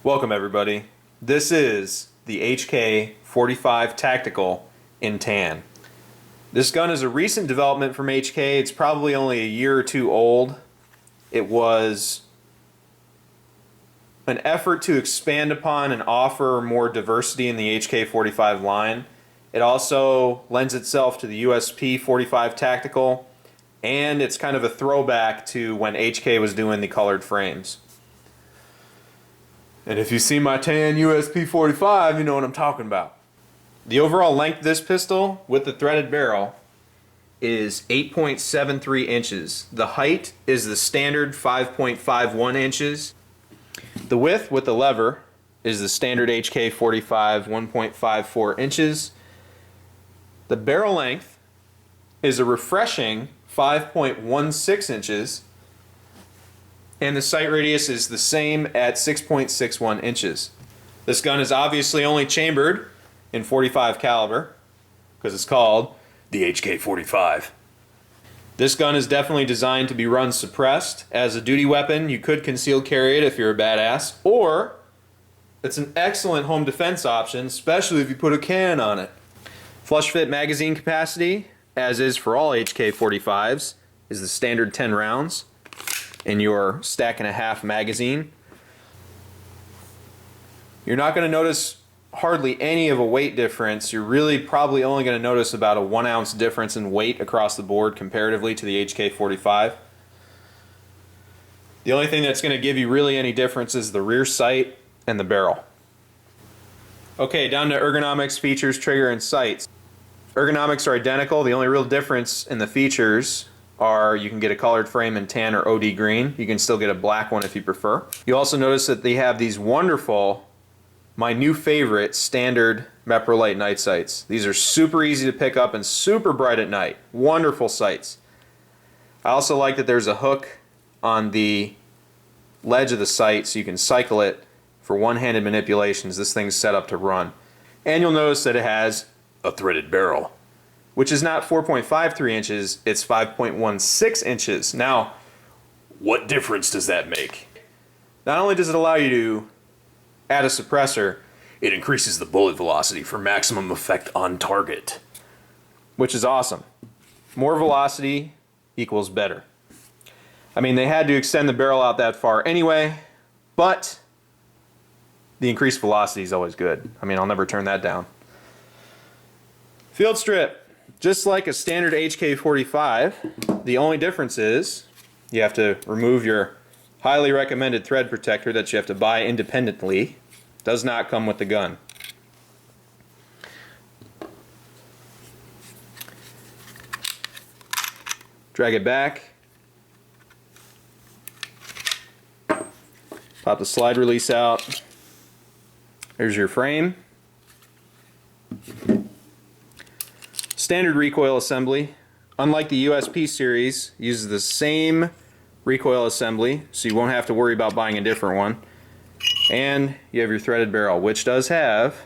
Welcome everybody. This is the HK45 Tactical in tan. This gun is a recent development from HK. It's probably only a year or two old. It was an effort to expand upon and offer more diversity in the HK45 line. It also lends itself to the USP45 Tactical, and it's kind of a throwback to when HK was doing the colored frames. And if you see my tan USP45, you know what I'm talking about. The overall length of this pistol with the threaded barrel is 8.73 inches. The height is the standard 5.51 inches. The width with the lever is the standard HK45 1.54 inches. The barrel length is a refreshing 5.16 inches. And the sight radius is the same at 6.61 inches. This gun is obviously only chambered in .45 caliber because it's called the HK45. This gun is definitely designed to be run suppressed. As a duty weapon, you could concealed carry it if you're a badass, or it's an excellent home defense option, especially if you put a can on it. Flush fit magazine capacity, as is for all HK45s, is the standard 10 rounds in your stack-and-a-half magazine. You're not going to notice hardly any of a weight difference. You're really probably only going to notice about a 1 ounce difference in weight across the board comparatively to the HK45. The only thing that's going to give you really any difference is the rear sight and the barrel. Okay, down to ergonomics, features, trigger, and sights. Ergonomics are identical. The only real difference in the features are you can get a colored frame in tan or OD green. You can still get a black one if you prefer. You also notice that they have these wonderful, my new favorite, standard Meprolite night sights. These are super easy to pick up and super bright at night. Wonderful sights. I also like that there's a hook on the ledge of the sight so you can cycle it for one-handed manipulations. This thing's set up to run. And you'll notice that it has a threaded barrel, which is not 4.53 inches, it's 5.16 inches. Now, what difference does that make? Not only does it allow you to add a suppressor, it increases the bullet velocity for maximum effect on target, which is awesome. More velocity equals better. I mean, they had to extend the barrel out that far anyway, but the increased velocity is always good. I mean, I'll never turn that down. Field strip. Just like a standard HK45, the only difference is you have to remove your highly recommended thread protector that you have to buy independently. Does not come with the gun. Drag it back. Pop the slide release out. There's your frame. Standard recoil assembly. Unlike the USP series, uses the same recoil assembly, so you won't have to worry about buying a different one. And you have your threaded barrel, which does have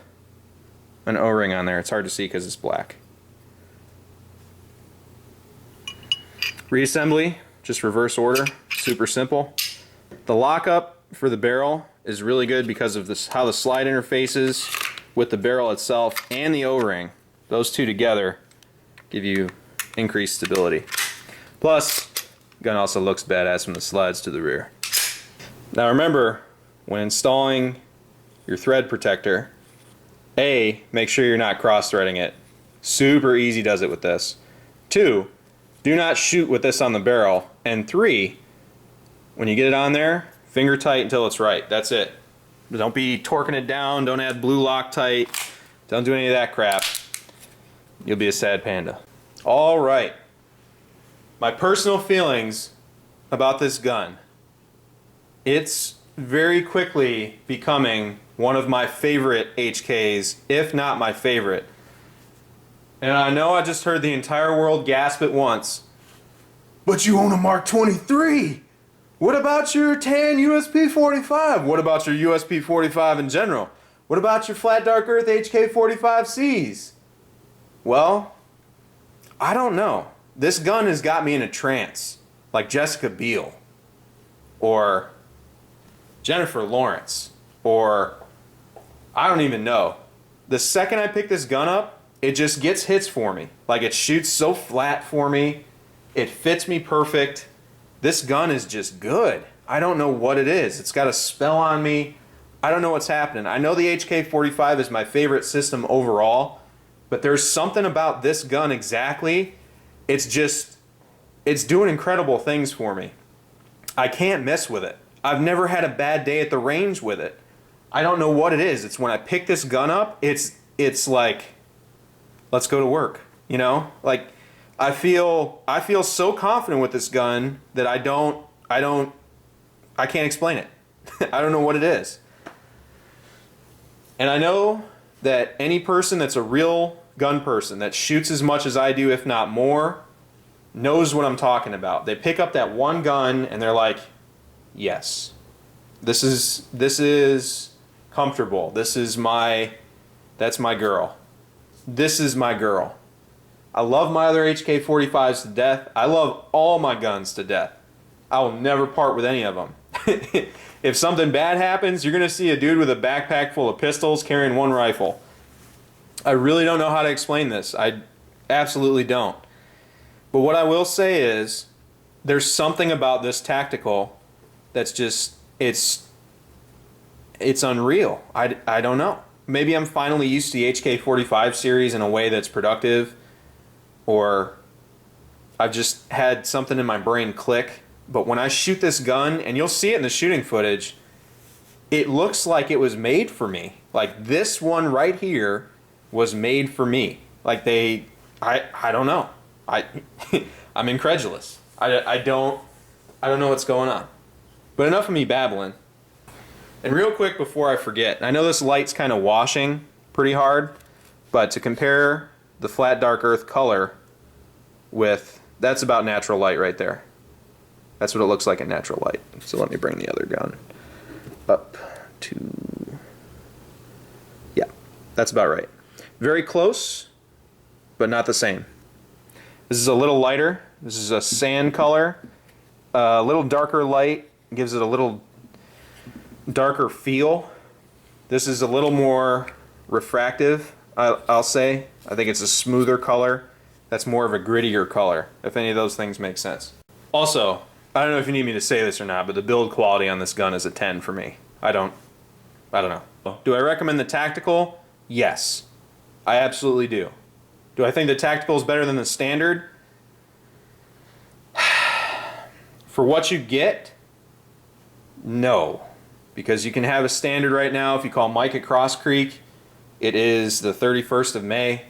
an O-ring on there. It's hard to see because it's black. Reassembly, just reverse order, super simple. The lockup for the barrel is really good because of this, how the slide interfaces with the barrel itself and the O-ring. Those two together give you increased stability. Plus, the gun also looks badass when it slides to the rear. Now remember, when installing your thread protector, A, make sure you're not cross-threading it. Super easy does it with this. 2, do not shoot with this on the barrel. And 3, when you get it on there, finger tight until it's right. That's it. Don't be torquing it down, don't add blue Loctite, don't do any of that crap. You'll be a sad panda. All right. My personal feelings about this gun. It's very quickly becoming one of my favorite HKs, if not my favorite. And I know I just heard the entire world gasp at once. But you own a Mark 23! What about your tan USP45? What about your USP45 in general? What about your flat dark earth HK45Cs? Well, I don't know. This gun has got me in a trance, like Jessica Biel or Jennifer Lawrence or I don't even know. The second I pick this gun up, it just gets hits for me. Like, it shoots so flat for me. It fits me perfect. This gun is just good. I don't know what it is. It's got a spell on me. I don't know what's happening. I know the HK45 is my favorite system overall, but there's something about this gun exactly. It's doing incredible things for me. I can't mess with it. I've never had a bad day at the range with it. I don't know what it is. It's when I pick this gun up, it's like, let's go to work, you know? Like, I feel so confident with this gun that I can't explain it. I don't know what it is. And I know that any person that's a real gun person that shoots as much as I do, if not more, knows what I'm talking about. They pick up that one gun and they're like, yes, this is comfortable. That's my girl. This is my girl. I love my other HK45s to death. I love all my guns to death. I will never part with any of them. If something bad happens, you're going to see a dude with a backpack full of pistols carrying one rifle. I really don't know how to explain this. I absolutely don't. But what I will say is, there's something about this tactical that's just, it's unreal. I don't know. Maybe I'm finally used to the HK45 series in a way that's productive, or I've just had something in my brain click. But when I shoot this gun, and you'll see it in the shooting footage, it looks like it was made for me. Like, this one right here was made for me. Like, I don't know. I'm incredulous. I don't know what's going on. But enough of me babbling. And real quick before I forget, I know this light's kind of washing pretty hard, but to compare the flat dark earth color with, that's about natural light right there. That's what it looks like in natural light. So let me bring the other gun up to, yeah, that's about right. Very close, but not the same. This is a little lighter. This is a sand color. A little darker light gives it a little darker feel. This is a little more refractive, I'll say. I think it's a smoother color. That's more of a grittier color, if any of those things make sense. Also, I don't know if you need me to say this or not, but the build quality on this gun is a 10 for me. I don't know. Do I recommend the Tactical? Yes. I absolutely do. Do I think the Tactical is better than the Standard? For what you get, no. Because you can have a Standard right now. If you call Mike at Cross Creek, it is the 31st of May,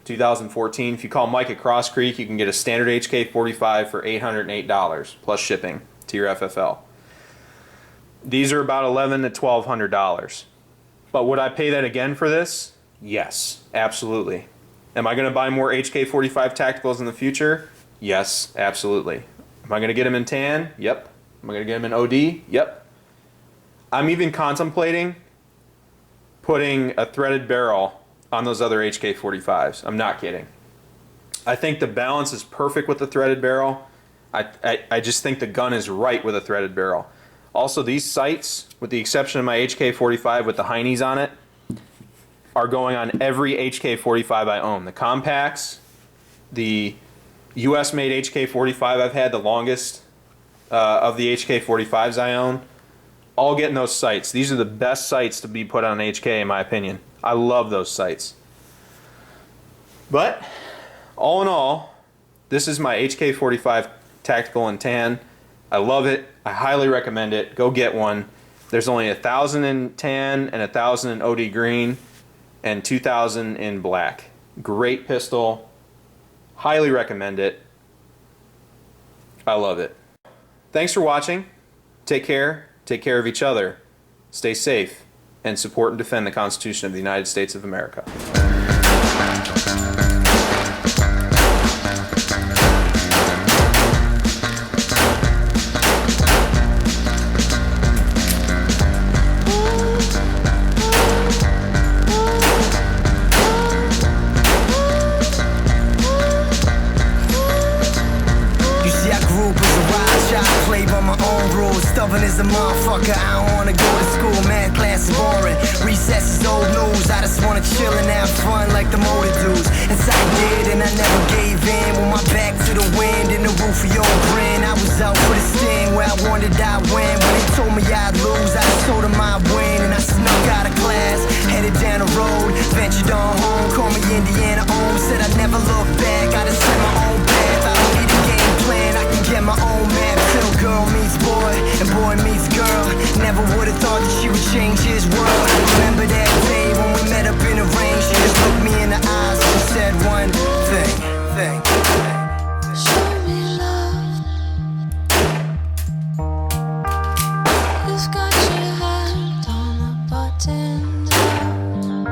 2014. If you call Mike at Cross Creek, you can get a standard HK45 for $808 plus shipping to your FFL. These are about $1,100 to $1,200. But would I pay that again for this? Yes, absolutely. Am I going to buy more HK45 Tacticals in the future? Yes, absolutely. Am I going to get them in tan? Yep. Am I going to get them in OD? Yep. I'm even contemplating putting a threaded barrel on those other HK45s. I'm not kidding. I think the balance is perfect with the threaded barrel. I just think the gun is right with a threaded barrel. Also, these sights, with the exception of my HK45 with the heinies on it, are going on every HK45 I own. The compacts, the US-made HK45 I've had the longest of the HK45s I own, all getting those sights. These are the best sights to be put on an HK in my opinion. I love those sights. But all in all, this is my HK45 Tactical in tan. I love it. I highly recommend it. Go get one. There's only 1,000 in tan and 1,000 in OD green and 2,000 in black. Great pistol. Highly recommend it. I love it. Thanks for watching. Take care. Take care of each other. Stay safe. And support and defend the Constitution of the United States of America. Stubborn as a motherfucker, I don't wanna go to school, math class is boring. just wanna chill and have fun like the motor dudes. Inside I did and I never gave in. With my back to the wind and the roof of your grin. I was out for the sting, where I wanted I'd win. When they told me I'd lose, I told them I'd win. And I snuck out of class, headed down the road, ventured on home, called me Indiana home. Said I'd never look back, I just set my own path. I don't need a game plan, I can get my own map. Till girl meets boy, and boy meets girl. Never would've thought that she would change his world. I remember that day when we met up in the rain. She just looked me in the eyes and said one thing. Show me love. Who's got your hand on the button down?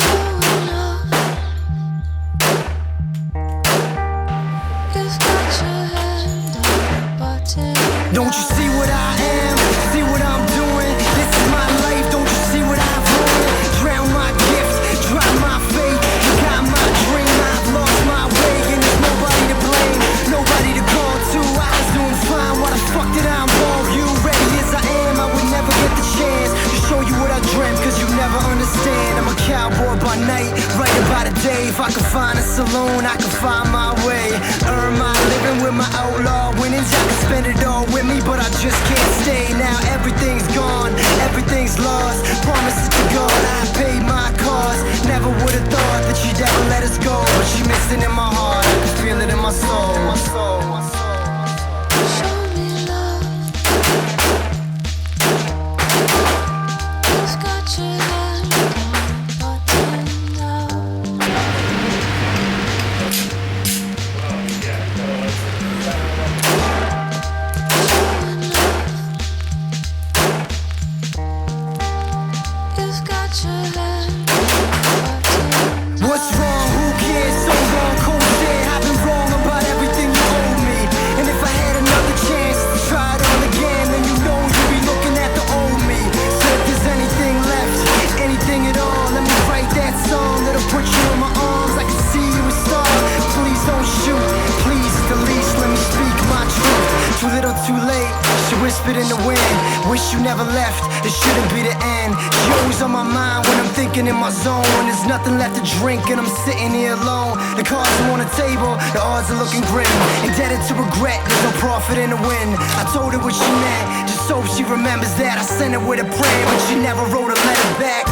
Showing off. Who's got your hand on the button down? Don't you see what I am? See what I'm doing? This is my life, don't you see what I've ruined? Drown my gifts, dry my faith. You got my dream, I've lost my way. And there's nobody to blame, nobody to call to. I was doing fine, why the fuck did I involve you? Ready as I am, I would never get the chance to show you what I dreamt, cause you never understand. I'm a cowboy by night, writing by the day. If I could find a saloon, I could find my way. Earn my living with my outlaw winnings. I could spend it all with me, but I just can't stay. Now everything's gone, everything's lost. Promise it to God, I paid my cost. Never would've thought that she'd ever let us go, but she missing in my heart, I can feel it in my soul. Show me love. Who's got your hand on the button down? Who's got your hand on the button down? What's wrong? Who cares? So wrong, cold dead. I've been wrong about everything you owe me. And if I had another chance to try it all again, then you know you'd be looking at the old me. So if there's anything left, anything at all, let me write that song that'll put you in my arms. I can see you a star. Please don't shoot. Please, at the least, let me speak my truth. Too little, too late. She whispered in the wind. Wish you never left. This shouldn't be the end. She always on my mind when I'm thinking in my zone. When there's nothing left to drink and I'm sitting here alone. The cards are on the table, the odds are looking grim. Indebted to regret, there's no profit in the win. I told her what she meant, just hope she remembers that. I sent her with a prayer, but she never wrote a letter back.